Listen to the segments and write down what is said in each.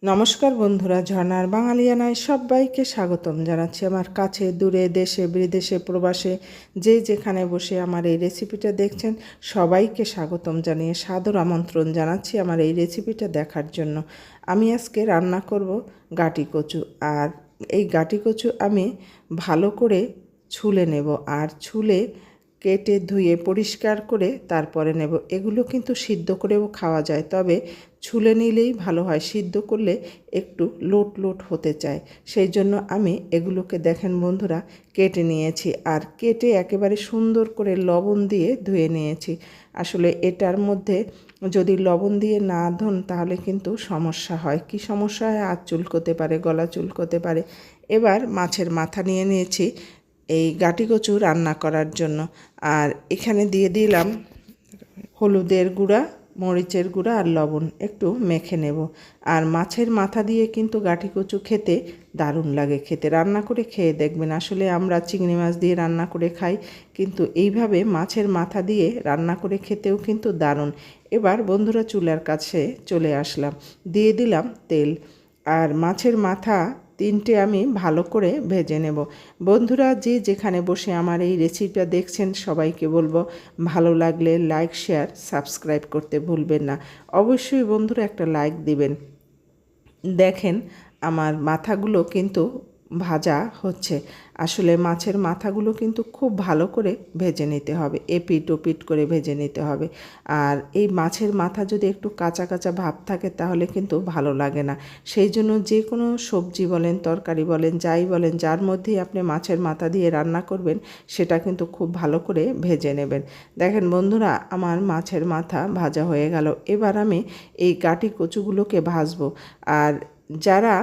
নমস্কার বন্ধুরা, ঝর্ণার বাঙালিয়ানায় সবাইকে স্বাগতম জানাচ্ছি। আমার কাছে দূরে দেশে বিদেশে প্রবাসে যে যেখানে বসে আমার এই রেসিপিটা দেখছেন সবাইকে স্বাগতম জানিয়ে সাদর আমন্ত্রণ জানাচ্ছি আমার এই রেসিপিটা দেখার জন্য। আমি আজকে রান্না করব গাটি কচু। আর এই গাটি কচু আমি ভালো করে ছুলে নেব, আর ছুলে কেটে ধুয়ে পরিষ্কার করে তারপরে নেব। এগুলো কিন্তু সিদ্ধ করেও খাওয়া যায়, তবে ছুলে নিলেই ভালো হয়, সিদ্ধ করলে একটু লোট লোট হতে চায়। সেই জন্য আমি এগুলোকে দেখেন বন্ধুরা কেটে নিয়েছি, আর কেটে একেবারে সুন্দর করে লবণ দিয়ে ধুয়ে নিয়েছি। আসলে এটার মধ্যে যদি লবণ দিয়ে না ধোন তাহলে কিন্তু সমস্যা হয়। কি সমস্যা হয়? হাত চুলকোতে পারে, গলা চুলকোতে পারে। এবার মাছের মাথা নিয়ে নিয়েছি এই গাটি কচু রান্না করার জন্য। আর এখানে দিয়ে দিলাম হলুদের গুঁড়া, মরিচের গুঁড়া আর লবণ, একটু মেখে নেব। আর মাছের মাথা দিয়ে কিন্তু গাটি কচু খেতে দারুণ লাগে। খেতে রান্না করে খেয়ে দেখবেন। আসলে আমরা চিংড়ি মাছ দিয়ে রান্না করে খাই, কিন্তু এইভাবে মাছের মাথা দিয়ে রান্না করে খেতেও কিন্তু দারুণ। এবার বন্ধুরা চুলার কাছে চলে আসলাম, দিয়ে দিলাম তেল। আর মাছের মাথা তিনটে আমি ভালো করে ভেজে নেব। বন্ধুরা যে যেখানে বসে আমার এই রেসিপিটা দেখছেন সবাইকে বলবো, ভালো লাগলে লাইক শেয়ার সাবস্ক্রাইব করতে ভুলবেন না। অবশ্যই বন্ধুরা একটা লাইক দিবেন। দেখেন আমার মাথাগুলো কিন্তু ভাজা হচ্ছে। আসলে মাছের মাথাগুলো কিন্তু খুব ভালো করে ভেজে নিতে হবে, এপিট ওপিট করে ভেজে নিতে হবে। আর এই মাছের মাথা যদি একটু কাঁচা কাঁচা ভাব থাকে তাহলে কিন্তু ভালো লাগে না। সেই জন্য যে কোনো সবজি বলেন, তরকারি বলেন, যাই বলেন, যার মধ্যেই আপনি মাছের মাথা দিয়ে রান্না করবেন সেটা কিন্তু খুব ভালো করে ভেজে নেবেন। দেখেন বন্ধুরা আমার মাছের মাথা ভাজা হয়ে গেল। এবার আমি এই গাটি কচুগুলোকে ভাজবো। আর যারা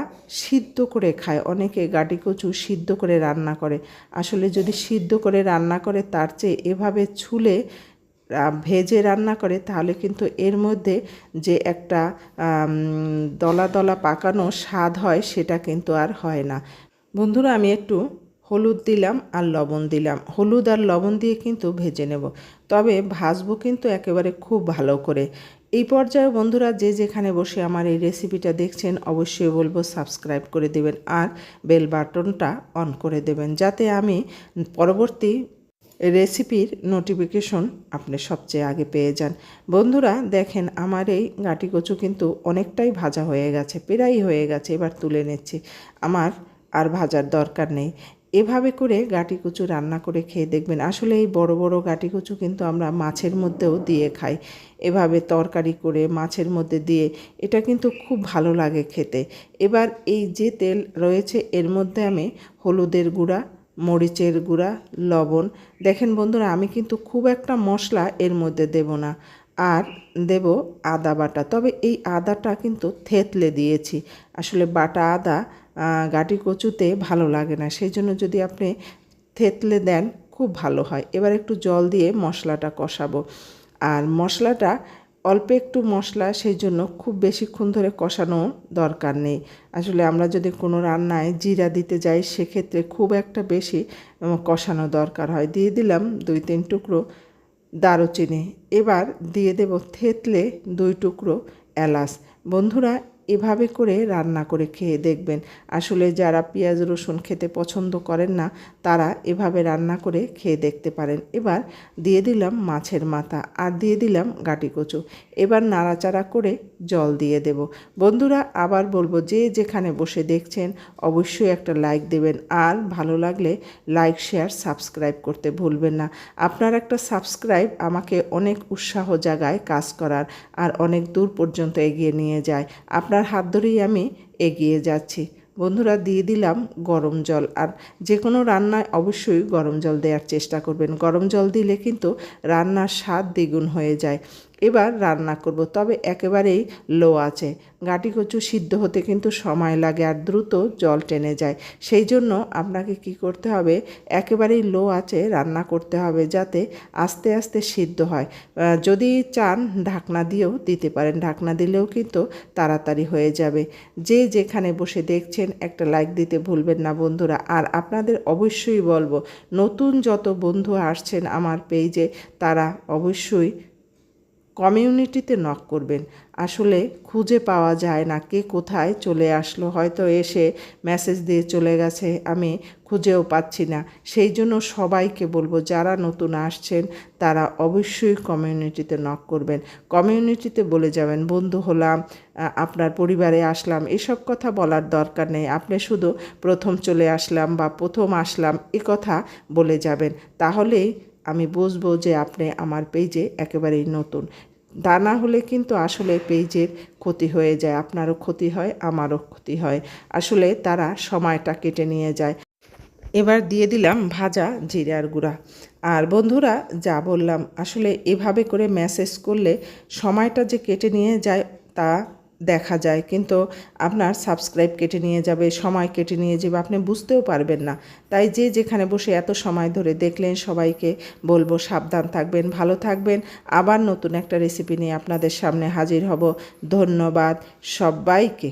সিদ্ধ করে খায়, অনেকে গাটি কচু সিদ্ধ করে রান্না করে। আসলে যদি সিদ্ধ করে রান্না করে তার চেয়ে এভাবে ছুলে ভেজে রান্না করে তাহলে কিন্তু এর মধ্যে যে একটা দলা দলা পাকানো স্বাদ হয় সেটা কিন্তু আর হয় না। বন্ধুরা আমি একটু হলুদ দিলাম আর লবণ দিলাম, হলুদ আর লবণ দিয়ে কিন্তু ভেজে নেব, তবে ভাজবো কিন্তু একেবারে খুব ভালো করে। এই পর্যায়ে বন্ধুরা যে যেখানে বসে আমার এই রেসিপিটা দেখছেন অবশ্যই বলবো সাবস্ক্রাইব করে দেবেন আর বেল বাটনটা অন করে দেবেন, যাতে আমি পরবর্তী রেসিপির নোটিফিকেশন আপনি সবচেয়ে আগে পেয়ে যান। বন্ধুরা দেখেন আমার এই গাটি কচু কিন্তু অনেকটাই ভাজা হয়ে গেছে, প্রায় হয়ে গেছে। এবার তুলে নিচ্ছি, আমার আর ভাজার দরকার নেই। এভাবে করে গাটি কচু রান্না করে খেয়ে দেখবেন। আসলে এই বড় বড় গাটি কচু কিন্তু আমরা মাছের মধ্যেও দিয়ে খাই, এভাবে তরকারি করে মাছের মধ্যে দিয়ে, এটা কিন্তু খুব ভালো লাগে খেতে। এবার এই যে তেল রয়েছে এর মধ্যে আমি হলুদের গুঁড়া, মরিচের গুঁড়া, লবণ, দেখেন বন্ধুরা আমি কিন্তু খুব একটা মশলা এর মধ্যে দেব না। আর দেব আদা বাটা, তবে এই আদাটা কিন্তু থেতলে দিয়েছি। আসলে বাটা আদা গাটি কচুতে ভালো লাগে না, সেই জন্য যদি আপনি থেতলে দেন খুব ভালো হয়। এবার একটু জল দিয়ে মশলাটা কষাবো। আর মশলাটা অল্প একটু মশলা, সেই জন্য খুব বেশিক্ষণ ধরে কষানো দরকার নেই। আসলে আমরা যদি কোনো রান্নায় জিরা দিতে যাই সেক্ষেত্রে খুব একটা বেশি কষানো দরকার হয়। দিয়ে দিলাম 2-3 টুকরো দারুচিনি। এবার দিয়ে দেব থেতলে 2 টুকরো এলাচ। বন্ধুরা এভাবে করে রান্না করে খেয়ে দেখবেন। আসলে যারা পেঁয়াজ রসুন খেতে পছন্দ করেন না তারা এভাবে রান্না করে খেয়ে দেখতে পারেন। এবার দিয়ে দিলাম মাছের মাথা আর দিয়ে দিলাম গাটি কচু। এবার নাড়াচাড়া করে জল দিয়ে দেব। বন্ধুরা আবার বলবো যে যেখানে বসে দেখছেন অবশ্যই একটা লাইক দেবেন, আর ভালো লাগলে লাইক শেয়ার সাবস্ক্রাইব করতে ভুলবেন না। আপনার একটা সাবস্ক্রাইব আমাকে অনেক উৎসাহ জাগায় কাজ করার, আর অনেক দূর পর্যন্ত এগিয়ে নিয়ে যায়। আপনার হাত ধরেই আমি এগিয়ে যাচ্ছি। বন্ধুরা দিয়ে দিলাম গরম জল। আর যে কোনো রান্নায় অবশ্যই গরম জল দেওয়ার চেষ্টা করবেন। গরম জল দিলে কিন্তু রান্নার স্বাদ দ্বিগুণ হয়ে যায়। এবার রান্না করব, তবে একেবারেই লো আছে। গাটি কচু সিদ্ধ হতে কিন্তু সময় লাগে আর দ্রুত জল টেনে যায়। সেই জন্য আপনাকে কি করতে হবে, একেবারেই লো আছে রান্না করতে হবে, যাতে আস্তে আস্তে সিদ্ধ হয়। যদি চান ঢাকনা দিয়েও দিতে পারেন, ঢাকনা দিলেও কিন্তু তাড়াতাড়ি হয়ে যাবে। যে যেখানে বসে দেখছেন একটা লাইক দিতে ভুলবেন না বন্ধুরা। আর আপনাদের অবশ্যই বলবো, নতুন যত বন্ধু আসছেন আমার পেজে তারা অবশ্যই কমিউনিটিতে নক করবেন। আসলে খুঁজে পাওয়া যায় না কে কোথায় চলে আসলো, হয়তো এসে মেসেজ দিয়ে চলে গেছে, আমি খুঁজেও পাচ্ছি না। সেই জন্য সবাইকে বলবো যারা নতুন আসছেন তারা অবশ্যই কমিউনিটিতে নক করবেন। কমিউনিটিতে বলে যাবেন বন্ধু হলাম, আপনার পরিবারে আসলাম, এসব কথা বলার দরকার নেই। আপনি শুধু প্রথম চলে আসলাম বা প্রথম আসলাম এ কথা বলে যাবেন, তাহলেই আমি বুঝবো যে আপনি আমার পেজে একেবারেই নতুন। তা না হলে কিন্তু আসলে পেজের ক্ষতি হয়ে যায়, আপনারও ক্ষতি হয়, আমারও ক্ষতি হয়। আসলে তারা সময়টা কেটে নিয়ে যায়। এবার দিয়ে দিলাম ভাজা জিরার গুঁড়া। আর বন্ধুরা, যা বললাম আসলে এভাবে করে মেসেজ করলে সময়টা যে কেটে নিয়ে যায় তা দেখা যায়, কিন্তু আপনার সাবস্ক্রাইব কেটে নিয়ে যাবে, সময় কেটে নিয়ে যাবে, আপনি বুঝতেও পারবেন না। তাই যে যেখানে বসে এত সময় ধরে দেখলেন, সবাইকে বলবো সাবধান থাকবেন, ভালো থাকবেন। আবার নতুন একটা রেসিপি নিয়ে আপনাদের সামনে হাজির হব। ধন্যবাদ সবাইকে।